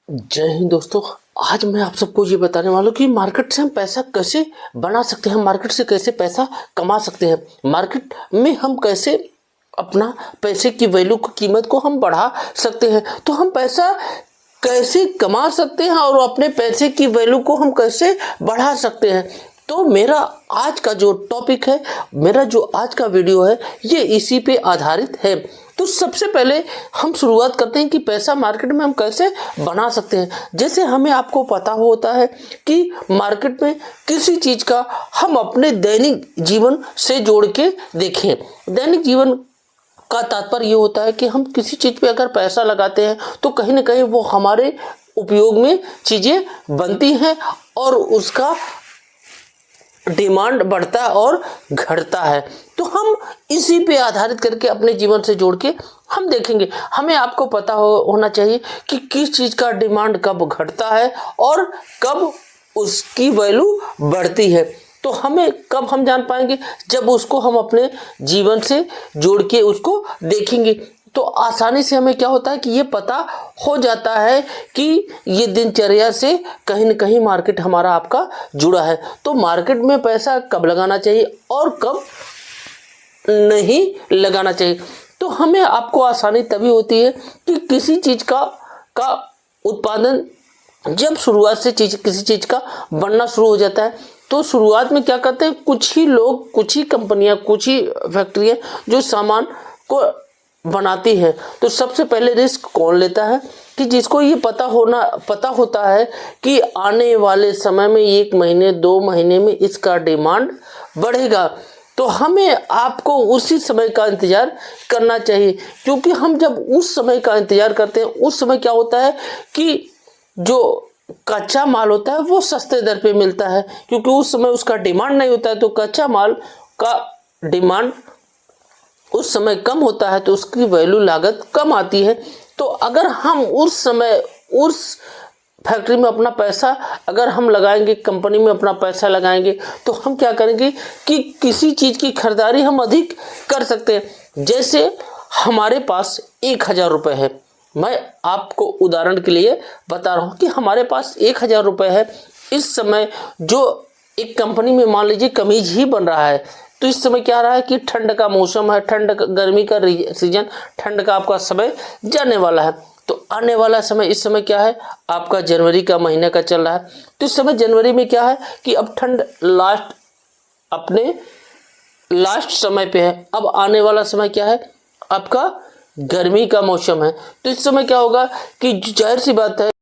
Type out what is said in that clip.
जय हिंद दोस्तों। आज मैं आप सबको ये बताने वाला हूँ कि मार्केट से हम पैसा कैसे बना सकते हैं, मार्केट से कैसे पैसा कमा सकते हैं, मार्केट में हम कैसे अपना पैसे की वैल्यू की कीमत को हम बढ़ा सकते हैं। तो हम पैसा कैसे कमा सकते हैं और अपने पैसे की वैल्यू को हम कैसे बढ़ा सकते हैं। तो मेरा आज का जो टॉपिक है, मेरा जो आज का वीडियो है, ये इसी पे आधारित है। तो सबसे पहले हम शुरुआत करते हैं कि पैसा मार्केट में हम कैसे बना सकते हैं। जैसे हमें आपको पता होता है कि मार्केट में किसी चीज़ का हम अपने दैनिक जीवन से जोड़ के देखें। दैनिक जीवन का तात्पर्य ये होता है कि हम किसी चीज़ पे अगर पैसा लगाते हैं तो कहीं ना कहीं वो हमारे उपयोग में चीज़ें बनती हैं और उसका डिमांड बढ़ता है और घटता है। तो हम इसी पे आधारित करके अपने जीवन से जोड़ के हम देखेंगे। हमें आपको पता होना चाहिए कि किस चीज़ का डिमांड कब घटता है और कब उसकी वैल्यू बढ़ती है। तो हमें कब हम जान पाएंगे, जब उसको हम अपने जीवन से जोड़ के उसको देखेंगे। तो आसानी से हमें क्या होता है कि ये पता हो जाता है कि ये दिनचर्या से कहीं ना कहीं मार्केट हमारा आपका जुड़ा है। तो मार्केट में पैसा कब लगाना चाहिए और कब नहीं लगाना चाहिए। तो हमें आपको आसानी तभी होती है कि किसी चीज़ का उत्पादन जब शुरुआत से किसी चीज़ का बनना शुरू हो जाता है। तो शुरुआत में क्या करते हैं, कुछ ही लोग, कुछ ही कंपनियां, कुछ ही फैक्ट्रियां जो सामान को बनाती है। तो सबसे पहले रिस्क कौन लेता है कि जिसको ये पता होता है कि आने वाले समय में 1 महीने 2 महीने में इसका डिमांड बढ़ेगा। तो हमें आपको उसी समय का इंतज़ार करना चाहिए, क्योंकि हम जब उस समय का इंतज़ार करते हैं, उस समय क्या होता है कि जो कच्चा माल होता है वो सस्ते दर पे मिलता है, क्योंकि उस समय उसका डिमांड नहीं होता है। तो कच्चा माल का डिमांड उस समय कम होता है तो उसकी वैल्यू लागत कम आती है। तो अगर हम उस समय उस फैक्ट्री में अपना पैसा अगर हम लगाएंगे, कंपनी में अपना पैसा लगाएंगे, तो हम क्या करेंगे कि किसी चीज़ की खरीदारी हम अधिक कर सकते हैं। जैसे हमारे पास 1000 रुपये है, मैं आपको उदाहरण के लिए बता रहा हूँ कि हमारे पास 1000 रुपये है। इस समय जो एक कंपनी में मान लीजिए कमीज ही बन रहा है, तो इस समय क्या रहा है कि ठंड का मौसम है, गर्मी का सीजन, ठंड का आपका समय जाने वाला है। तो आने वाला समय, इस समय क्या है, आपका जनवरी का महीने का चल रहा है। तो इस समय जनवरी में क्या है कि अब ठंड अपने लास्ट समय पे है। अब आने वाला समय क्या है, आपका गर्मी का मौसम है। तो इस समय क्या होगा कि जाहिर सी बात है